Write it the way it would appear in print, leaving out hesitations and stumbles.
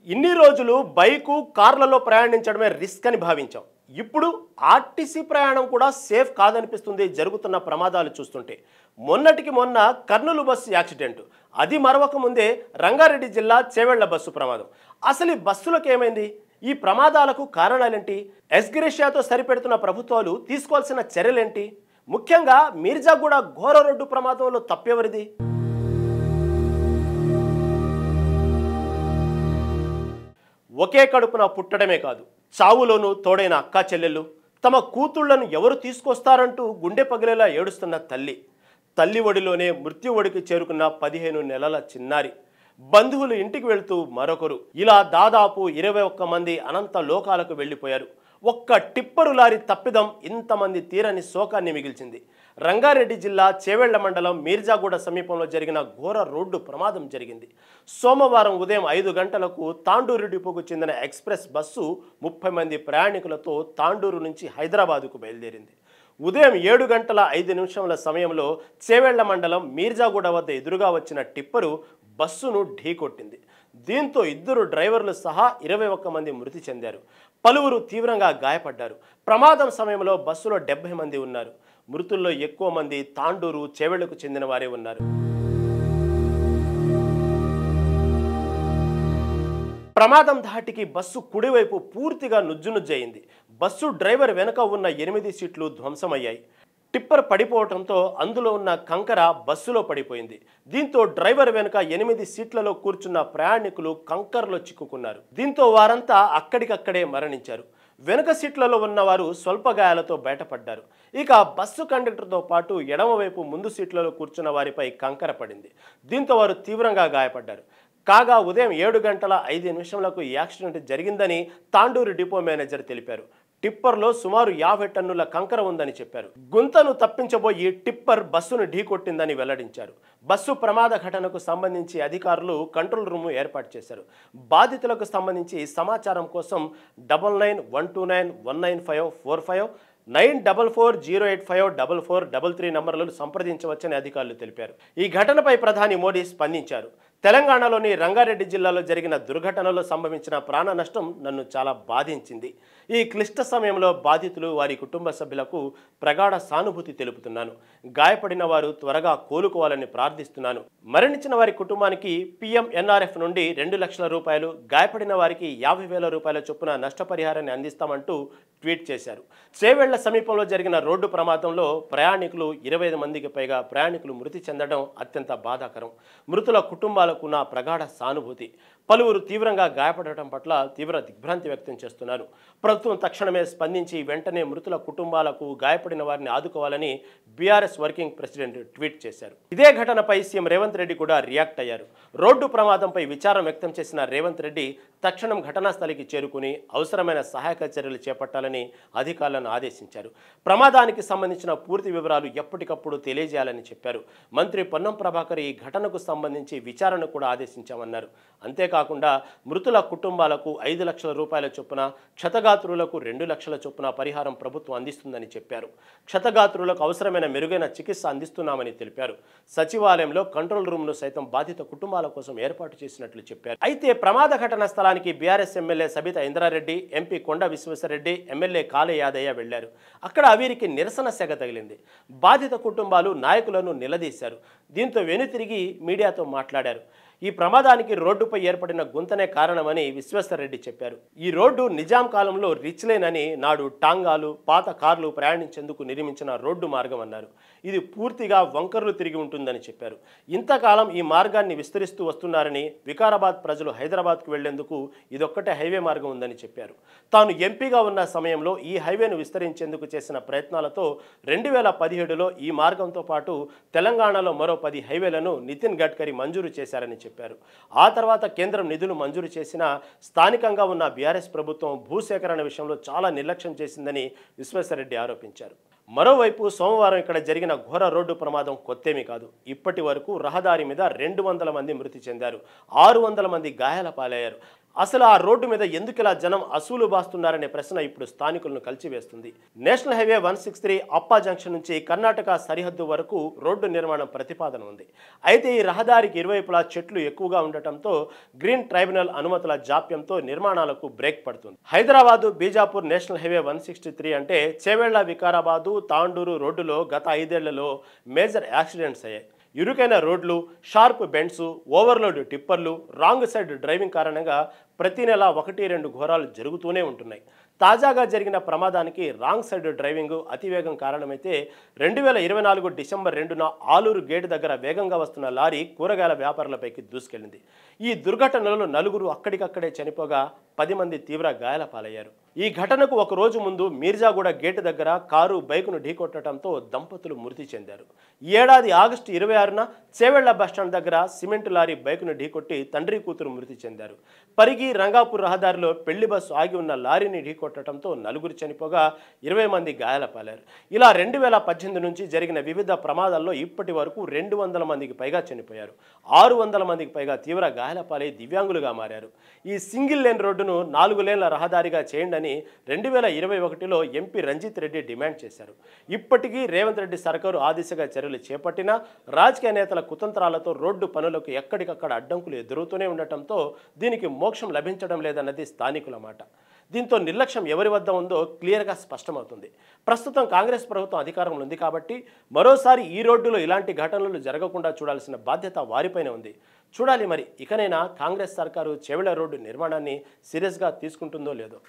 ఇన్ని రోజులు బైకు కార్లలో ప్రయాణించడమే రిస్క్ అని భావించాం. ఇప్పుడు ఆర్టీసీ ప్రయాణం కూడా సేఫ్ కాదనిపిస్తుంది జరుగుతున్న ప్రమాదాలు చూస్తుంటే. మొన్నటికి మొన్న కర్నూలు బస్సు యాక్సిడెంట్, అది మరవక ముందే రంగారెడ్డి జిల్లా చేవెళ్ల బస్సు ప్రమాదం. అసలు ఈ బస్సులకు ఏమైంది? ఈ ప్రమాదాలకు కారణాలేంటి? ఎస్గ్రేషియాతో సరిపెడుతున్న ప్రభుత్వాలు తీసుకోవాల్సిన చర్యలేంటి? ముఖ్యంగా మీర్జాగూడ ఘోర రోడ్డు ప్రమాదంలో తప్పెవరిది? ఒకే కడుపున పుట్టడమే కాదు, చావులోనూ తోడైన అక్కా చెల్లెళ్ళు, తమ కూతుళ్లను ఎవరు తీసుకొస్తారంటూ గుండె పగిలేలా ఏడుస్తున్న తల్లి ఒడిలోనే మృత్యు ఒడికి చేరుకున్న 15 నెలల చిన్నారి, బంధువులు ఇంటికి వెళ్తూ మరొకరు, ఇలా దాదాపు 21 మంది అనంత లోకాలకు వెళ్ళిపోయారు. ఒక్క టిప్పరు లారీ తప్పిదం ఇంతమంది తీరని శోకాన్ని మిగిల్చింది. రంగారెడ్డి జిల్లా చేవెళ్ల మండలం మీర్జాగూడ సమీపంలో జరిగిన ఘోర రోడ్డు ప్రమాదం జరిగింది. సోమవారం ఉదయం 5 గంటలకు తాండూరు డిపోకు చెందిన ఎక్స్ప్రెస్ బస్సు 30 మంది ప్రయాణికులతో తాండూరు నుంచి హైదరాబాదుకు బయలుదేరింది. ఉదయం 7 గంటల 5 నిమిషముల సమయంలో చేవెళ్ల మండలం మీర్జాగూడ వద్ద ఎదురుగా వచ్చిన టిప్పరు బస్సును ఢీకొట్టింది. దీంతో 2 డ్రైవర్లు సహా 21 మంది మృతి చెందారు. పలువురు తీవ్రంగా గాయపడ్డారు. ప్రమాదం సమయంలో బస్సులో 70 మంది ఉన్నారు. మృతుల్లో ఎక్కువ మంది తాండూరు, చేవెళ్లకు చెందిన వారే ఉన్నారు. ప్రమాదం ధాటికి బస్సు కుడివైపు పూర్తిగా నుజ్జునుజ్జయింది. బస్సు డ్రైవర్ వెనుక ఉన్న 8 సీట్లు ధ్వంసమయ్యాయి. టిప్పర్ పడిపోవడంతో అందులో ఉన్న కంకర బస్సులో పడిపోయింది. దీంతో డ్రైవర్ వెనుక 8 సీట్లలో కూర్చున్న ప్రయాణికులు కంకరలో చిక్కుకున్నారు. దీంతో వారంతా అక్కడికక్కడే మరణించారు. వెనుక సీట్లలో ఉన్నవారు స్వల్ప గాయాలతో బయటపడ్డారు. ఇక బస్సు కండక్టర్తో పాటు ఎడమవైపు ముందు సీట్లలో కూర్చున్న వారిపై కంకర పడింది. దీంతో వారు తీవ్రంగా గాయపడ్డారు. కాగా ఉదయం 7 గంటల 5 నిమిషంలకు యాక్సిడెంట్ జరిగిందని తాండూరు డిపో మేనేజర్ తెలిపారు. టిప్పర్లో సుమారు 50 టన్నుల కంకర ఉందని చెప్పారు. గుంతను తప్పించబోయి టిప్పర్ బస్సును ఢీకొట్టిందని వెల్లడించారు. బస్సు ప్రమాద ఘటనకు సంబంధించి అధికారులు కంట్రోల్ రూమ్ ఏర్పాటు చేశారు. బాధితులకు సంబంధించి సమాచారం కోసం 9912919545 9440854433 నంబర్లను సంప్రదించవచ్చని అధికారులు తెలిపారు. ఈ ఘటనపై ప్రధాని మోడీ స్పందించారు. తెలంగాణలోని రంగారెడ్డి జిల్లాలో జరిగిన దుర్ఘటనలో సంభవించిన ప్రాణ నష్టం నన్ను చాలా బాధించింది. ఈ క్లిష్ట సమయంలో బాధితులు, వారి కుటుంబ సభ్యులకు ప్రగాఢ సానుభూతి తెలుపుతున్నాను. గాయపడిన వారు త్వరగా కోలుకోవాలని ప్రార్థిస్తున్నాను. మరణించిన వారి కుటుంబానికి PMNRF నుండి 2 లక్షల రూపాయలు, గాయపడిన వారికి 50,000 రూపాయల చొప్పున నష్టపరిహారాన్ని అందిస్తామంటూ ట్వీట్ చేశారు. చేవెళ్ల సమీపంలో జరిగిన రోడ్డు ప్రమాదంలో ప్రయాణికులు 25 మందికి పైగా ప్రయాణికులు మృతి చెందడం అత్యంత బాధాకరం. మృతుల కుటుంబాలకు నా ప్రగాఢ సానుభూతి. పలువురు తీవ్రంగా గాయపడటం పట్ల తీవ్ర దిగ్భ్రాంతి వ్యక్తం చేస్తున్నారు. ప్రభుత్వం తక్షణమే స్పందించి వెంటనే మృతుల కుటుంబాలకు, గాయపడిన వారిని ఆదుకోవాలని బీఆర్ఎస్ వర్కింగ్ ప్రెసిడెంట్ ట్వీట్ చేశారు. ఇదే ఘటనపై సీఎం రేవంత్ రెడ్డి కూడా రియాక్ట్ అయ్యారు. రోడ్డు ప్రమాదంపై విచారం వ్యక్తం చేసిన రేవంత్ రెడ్డి తక్షణం ఘటనా స్థలికి చేరుకుని అవసరమైన సహాయక చర్యలు చేపట్టాలని అధికారులను ఆదేశించారు. ప్రమాదానికి సంబంధించిన పూర్తి వివరాలు ఎప్పటికప్పుడు తెలియజేయాలని చెప్పారు. మంత్రి పొన్నం ప్రభాకర్ ఈ ఘటనకు సంబంధించి విచారణ కూడా ఆదేశించామన్నారు. అంతేకాకుండా మృతుల కుటుంబాలకు 5 లక్షల రూపాయల చొప్పున, క్షతగాత్రులకు 2 లక్షల చొప్పున పరిహారం ప్రభుత్వం అందిస్తుందని చెప్పారు. క్షతగాత్రులకు అవసరమైన మెరుగైన చికిత్స అందిస్తున్నామని తెలిపారు. సచివాలయంలో కంట్రోల్ రూమ్ను సైతం బాధిత కుటుంబాల కోసం ఏర్పాటు చేసినట్లు చెప్పారు. అయితే ప్రమాద ఘటన స్థలానికి BRS MLA Sabitha Indra Reddy, MP Konda Vishweshwar Reddy, MLA కాళే Yadaiah వెళ్లారు. అక్కడ వీరికి నిరసన సెగ తగిలింది. బాధిత కుటుంబాలు నాయకులను నిలదీశారు. దీంతో వెనుతిరిగి మీడియాతో మాట్లాడారు. ఈ ప్రమాదానికి రోడ్డుపై ఏర్పడిన గుంతనే కారణమని విశ్వేశ్వరరెడ్డి చెప్పారు. ఈ రోడ్డు నిజాం కాలంలో రిచ్ లైన్ అని, నాడు టాంగాలు, పాత కార్లు ప్రయాణించేందుకు నిర్మించిన రోడ్డు మార్గం అన్నారు. ఇది పూర్తిగా వంకర్లు తిరిగి ఉంటుందని చెప్పారు. ఇంతకాలం ఈ మార్గాన్ని విస్తరిస్తూ వస్తున్నారని, వికారాబాద్ ప్రజలు హైదరాబాద్కు వెళ్లేందుకు ఇదొక్కటే హైవే మార్గం ఉందని చెప్పారు. తాను ఎంపీగా ఉన్న సమయంలో ఈ హైవేను విస్తరించేందుకు చేసిన ప్రయత్నాలతో 2017లో ఈ మార్గంతో పాటు తెలంగాణలో మరో 10 హైవేలను నితిన్ గడ్కరీ మంజూరు చేశారని చెప్పారు. ఆ తర్వాత కేంద్రం నిధులు మంజూరు చేసినా స్థానికంగా ఉన్న బీఆర్ఎస్ ప్రభుత్వం భూసేకరణ విషయంలో చాలా నిర్లక్ష్యం చేసిందని విశ్వేశ్వరరెడ్డి ఆరోపించారు. మరోవైపు సోమవారం ఇక్కడ జరిగిన ఘోర రోడ్డు ప్రమాదం కొత్తేమీ కాదు. ఇప్పటి వరకు రహదారి మీద 200 మంది మృతి చెందారు, 600 మంది గాయాల పాలయ్యారు. అసలు ఆ రోడ్డు మీద ఎందుకు ఇలా జనం అసూలు బాస్తున్నారనే ప్రశ్న ఇప్పుడు స్థానికులను కలిచివేస్తుంది. నేషనల్ హైవే 163 అప్పా జంక్షన్ నుంచి కర్ణాటక సరిహద్దు వరకు రోడ్డు నిర్మాణం ప్రతిపాదన ఉంది. అయితే ఈ రహదారికి ఇరువైపులా చెట్లు ఎక్కువగా ఉండటంతో గ్రీన్ ట్రైబ్యునల్ అనుమతుల జాప్యంతో నిర్మాణాలకు బ్రేక్ పడుతుంది. హైదరాబాదు బీజాపూర్ నేషనల్ హైవే 163 అంటే చేవెళ్ల వికారాబాదు తాండూరు రోడ్డులో గత 5 ఏళ్లలో మేజర్ యాక్సిడెంట్స్ అయ్యాయి. ఇరుకైన రోడ్లు, షార్ప్ బెండ్స్, ఓవర్లోడ్ టిప్పర్లు, రాంగ్ సైడ్ డ్రైవింగ్ కారణంగా ప్రతి నెల 1-2 ఘోరాలు జరుగుతూనే ఉంటున్నాయి. తాజాగా జరిగిన ప్రమాదానికి రాంగ్ సైడ్ డ్రైవింగ్ అతివేగం కారణమైతే 2024 డిసెంబర్ 2న ఆలూరు గేటు దగ్గర వేగంగా వస్తున్న లారీ కూరగాయల వ్యాపారులపైకి దూసుకెళ్లింది. ఈ దుర్ఘటనలో 4 అక్కడికక్కడే చనిపోగా 10 మంది తీవ్ర గాయాల పాలయ్యారు. ఈ ఘటనకు ఒక రోజు ముందు మీర్జాగూడ గేటు దగ్గర కారు బైకును ఢీకొట్టడంతో దంపతులు మృతి చెందారు. ఈ ఏడాది ఆగస్టు 26న చేవెళ్ల బస్టాండ్ దగ్గర సిమెంట్ లారీ బైకును ఢీకొట్టి తండ్రి కూతురు మృతి చెందారు. పరిగి రంగాపూర్ రహదారిలో పెళ్లి బస్సు ఆగి ఉన్న లారీని ఢీకొట్టడంతో 4 చనిపోగా 20 మంది గాయాల పాలారు. ఇలా 2018 నుంచి జరిగిన వివిధ ప్రమాదాల్లో ఇప్పటి వరకు 200 మందికి పైగా చనిపోయారు. 600 మందికి పైగా తీవ్ర గాయాల పాలై దివ్యాంగులుగా మారారు. ఈ సింగిల్ లేన్ రోడ్డును 4 లేన్ల రహదారిగా చేయండి 2021లో ఎంపీ రంజిత్ రెడ్డి డిమాండ్ చేశారు. ఇప్పటికీ రేవంత్ రెడ్డి సర్కారు ఆ దిశగా చర్యలు చేపట్టినా రాజకీయ నేతల కుతంత్రాలతో రోడ్డు పనులకు ఎక్కడికక్కడ అడ్డంకులు ఎదురవుతూనే ఉండటంతో దీనికి మోక్షం లభించడం లేదన్నది స్థానికుల మాట. దీంతో నిర్లక్ష్యం ఎవరి వద్ద ఉందో క్లియర్గా స్పష్టమవుతుంది. ప్రస్తుతం కాంగ్రెస్ ప్రభుత్వం అధికారంలో ఉంది కాబట్టి మరోసారి ఈ రోడ్డులో ఇలాంటి ఘటనలు జరగకుండా చూడాల్సిన బాధ్యత వారిపైనే ఉంది. చూడాలి మరి ఇకనైనా కాంగ్రెస్ సర్కారు చేవెళ్ల రోడ్డు నిర్మాణాన్ని సీరియస్గా తీసుకుంటుందో లేదో.